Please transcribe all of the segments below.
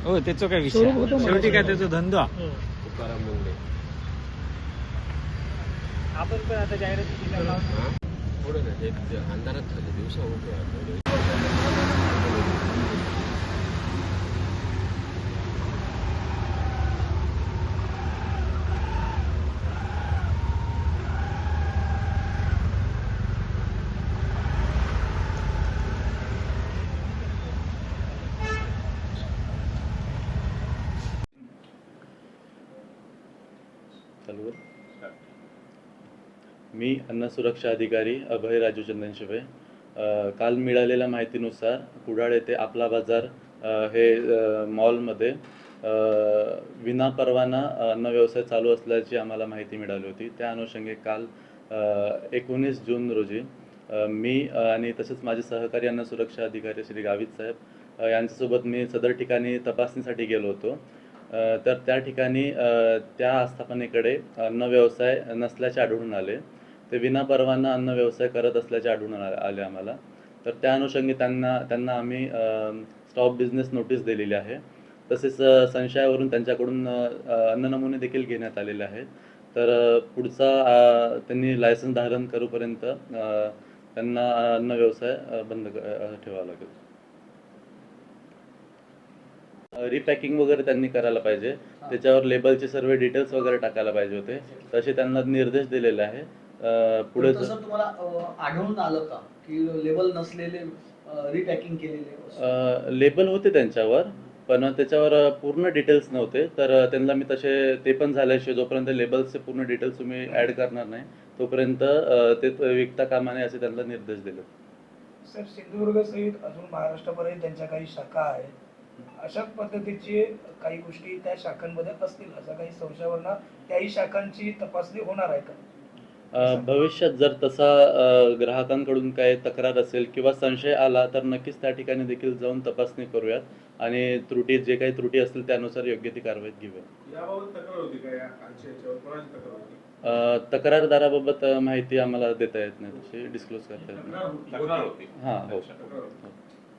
हो त्याचं काय विषय शेवटी काय त्याचा धंदा तुकाराम मुंडे आपण पण आता जाहिरात थोडं ना ते अंधारात झाले दिवसा उभे मी अन्न सुरक्षा अधिकारी अभय राजू चंदनशिवे काल मिळालेल्या माहितीनुसार कुडाळ येथे आपला बाजार हे मॉलमध्ये विनापरवाना अन्न व्यवसाय चालू असल्याची आम्हाला माहिती मिळाली होती. त्या अनुषंगाने काल 19 जून रोजी मी आणि तसेच माझे सहकारी अन्न सुरक्षा अधिकारी श्री गावित साहेब यांच्यासोबत मी सदर ठिकाणी तपासणीसाठी गेलो होतो. तर त्या ठिकाणी त्या आस्थापनेकडे अन्न व्यवसाय नसल्याचे आढळून आले. ते विनापरवाना अन्न व्यवसाय करत असल्याचे आढळून आले आम्हाला. तर त्या अनुषंगाने त्यांना आम्ही स्टॉप बिझनेस नोटीस दिलेली आहे. तसेच संशयावरून त्यांच्याकडून अन्न नमुने देखील घेण्यात आलेले आहेत. तर पुढचा त्यांनी लायसन्स धारण करूपर्यंत त्यांना अन्न व्यवसाय बंद ठेवावा लागेल. रिपॅकिंग वगैरे त्यांनी करायला पाहिजे. त्याच्यावर लेबलचे सर्व डिटेल्स वगैरे टाकायला पाहिजे होते. तसे त्यांना निर्देश दिलेले आहे. पुढे तसं तुम्हाला आढळून आलं का की लेबल नसलेले रिपॅकिंग केलेले लेबल होते त्यांच्यावर, पण त्याच्यावर पूर्ण डिटेल्स नव्हते. तर त्यांना मी तसे ते पण झाल्याशिवाय जोपर्यंत लेबल्सचे पूर्ण डिटेल्स तुम्ही ॲड करणार नाही तोपर्यंत ते विकता कामा नये असे त्यांना निर्देश दिले. सर, सिंधुदुर्ग सहित अजून महाराष्ट्रापर्यंत त्यांच्या काही शाखा आहेत. अशा पद्धतीचे काही गोष्टी त्या शाखांमध्ये असतील असा काही संशयावरनं त्याही शाखांची तपासणी होणार आहे का? भविष्यात जर तसा ग्राहकांकडून काय तक्रार असेल किंवा संशय आला तर नक्कीच त्या ठिकाणी देखील जाऊन तपासणी करूयात आणि जे काही त्रुटी असतील त्यानुसार योग्य ती कारवाई घेऊयात. याबाबत तक्रार होती का? या याच्यावर कोणाची तक्रार होती? तक्रारदाराबाबत माहिती आम्हाला देता येत नाही, तशी डिस्क्लोज करता येत नाही. तक्रार होती. हां, हो.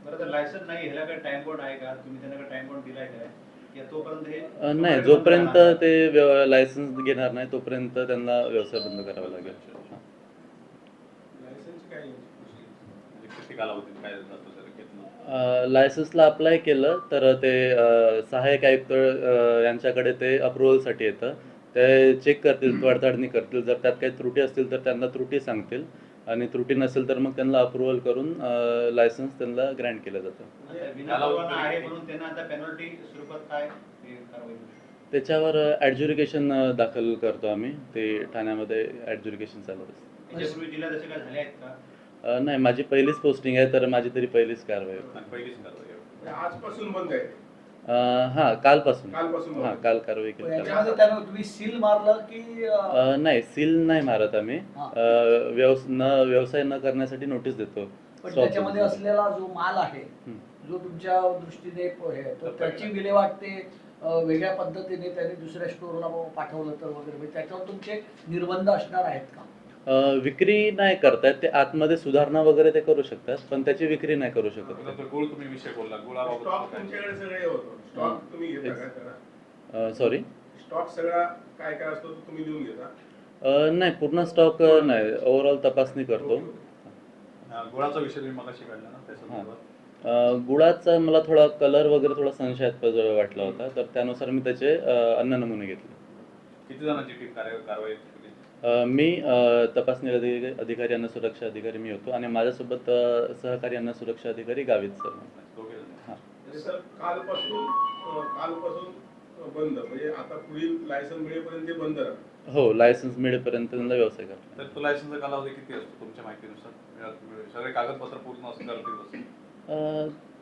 बरं, तर लायसन्स नाही ह्याला काय टाइम बोर्ड आहे का? तुम्ही त्यांना काय टाइम बोर्ड दिलाय का? या तोपर्यंत हे नाही, जोपर्यंत ते लायसन्स घेणार नाही तोपर्यंत त्यांना व्यवसाय बंद करावा लागेल. लायसन्सला अप्लाय केलं तर ते सहाय्यक आयुक्त यांच्याकडे ते अप्रुव्हलसाठी येतं. ते चेक करतील, पडताळणी करतील. जर त्यात काही त्रुटी असतील तर त्यांना त्रुटी सांगतील आणि त्रुटी नसेल तर मग त्यांना अप्रुव्हल करून लायसन्स त्यांना ग्रँट केलं जातं. त्याच्यावर ॲडज्युडिकेशन दाखल करतो आम्ही. ते ठाण्यामध्ये ॲडज्युडिकेशन चालू असतं. नाही, माझी पहिलीच पोस्टिंग आहे तर माझी तरी पहिलीच कारवाई होती. आजपासून बंद आहे? हां, कालपासून. हां, काल कारवाई केली. तुम्ही सील मारलं की नाही, सील नाही मारत आम्ही. व्यवसाय न करण्यासाठी नोटीस देतो. पण त्याच्यामध्ये असलेला जो माल आहे जो तुमच्या दृष्टीने तर त्याची विल्हेवाट ते वेगळ्या पद्धतीने त्यांनी दुसऱ्या स्टोअरला पाठवलं तर वगैरे त्याच्यावर तुमचे निर्बंध असणार आहेत का? विक्री नाही करतायत ते. आतमध्ये सुधारणा वगैरे ते करू शकतात पण त्याची विक्री नाही करू शकत. सॉरी, स्टॉक सगळा काय काय असतो तुम्ही लिहून घेता? नाही, पूर्ण स्टॉक नाही, ओव्हरऑल तपासणी करतो. गुळाचा विषय तुम्ही मगाशी काढला ना, त्याचा गुळाचा मला थोडा कलर वगैरे थोडा संशयास्पद वाटला होता तर त्यानुसार मी त्याचे अन्न नमुने घेतले. किती जणांची टीम कारवाई? मी तपासणी अधिकारी अन्न सुरक्षा अधिकारी मी होतो आणि माझ्यासोबत सहकारी अन्न सुरक्षा अधिकारी गावित सर. हां, सर, कालपासून बंद, म्हणजे आता पुढील लायसन्स मिळेपर्यंत ते बंद राहतं? हो, लायसन्स मिळेपर्यंत त्यांना व्यवसाय करतो. तर तो लायसन्सचा कालावधी किती असतो तुमच्या माहितीनुसार? सगळे कागदपत्र पूर्ण असं करतील?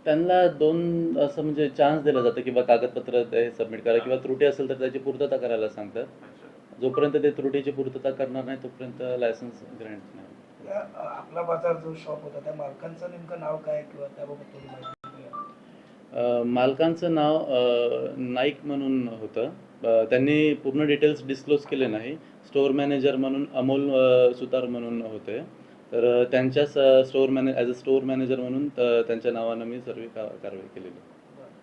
त्यांना 2 असं म्हणजे चान्स दिला जातं की बा कागदपत्र हे सबमिट करा किंवा त्रुटी असेल तर त्याची पूर्तता करायला सांगतात. जोपर्यंत ते त्रुटीची पूर्तता करणार नाही तोपर्यंत लायसन्स ग्रँट नाही. आपला बाजार जो शॉप होता त्या मालकांचं नेमकं नाव काय किंवा त्याबाबत थोडी माहिती द्या. मालकांचं नाव नाईक म्हणून होतं. त्यांनी पूर्ण डिटेल्स डिस्क्लोज केले नाही. स्टोअर मॅनेजर म्हणून अमोल सुतार म्हणून होते. तर त्यांच्याच store as a store manager म्हणून त्यांच्या नावानं मी सर्व कारवाई केलेली.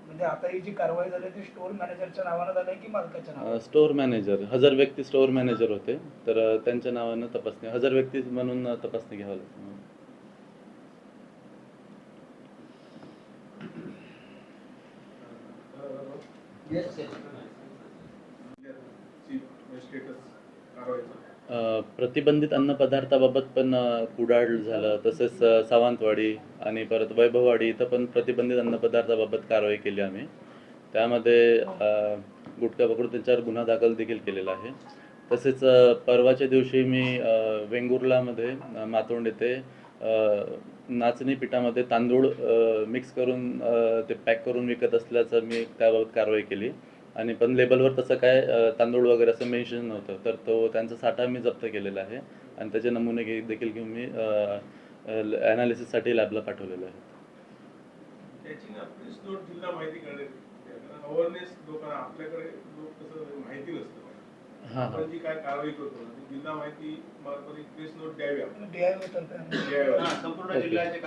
म्हणजे आता ही जी कारवाई झाली ती स्टोअर मॅनेजरच्या नावानं झाली की मालकाच्या नावानं? स्टोअर मॅनेजर 1000 व्यक्ती स्टोअर मॅनेजर होते, तर त्यांच्या नावानं तपासणी 1000 व्यक्ती म्हणून तपासणी घ्यावी लागते. प्रतिबंधित अन्नपदार्थाबाबत पण कुडाळ झालं, तसेच सावंतवाडी आणि परत वैभववाडी इथं पण प्रतिबंधित अन्नपदार्थाबाबत कारवाई केली आम्ही. त्यामध्ये गुटखा पकडून त्यांच्यावर गुन्हा दाखल देखील केलेला आहे. तसेच परवाच्या दिवशी मी वेंगुर्लामध्ये मातोंड येथे नाचणी पिठामध्ये तांदूळ मिक्स करून ते पॅक करून विकत असल्याचं मी त्याबाबत कारवाई केली. आणि पण लेबलवर तसं काय तांदूळ वगैरे असं मेन्शन नव्हतं, तर त्यांचा साठा मी जप्त केलेला आहे आणि त्याचे नमुने देखील घेऊन मी ॲनालिसिससाठी लॅबला पाठवलेलं आहे. त्याची ना प्लीज नोट जिल्हा माहिती करण्यात येते. कारण अवेअरनेस लोकांना आपल्याकडे लोक कसं माहिती नसतं. आपण जी काय कारवाई करतो ती जिल्हा माहिती मार्फत प्लीज नोट द्यावी आपण. DIO तर्फे द्यावी. संपूर्ण जिल्ह्याचे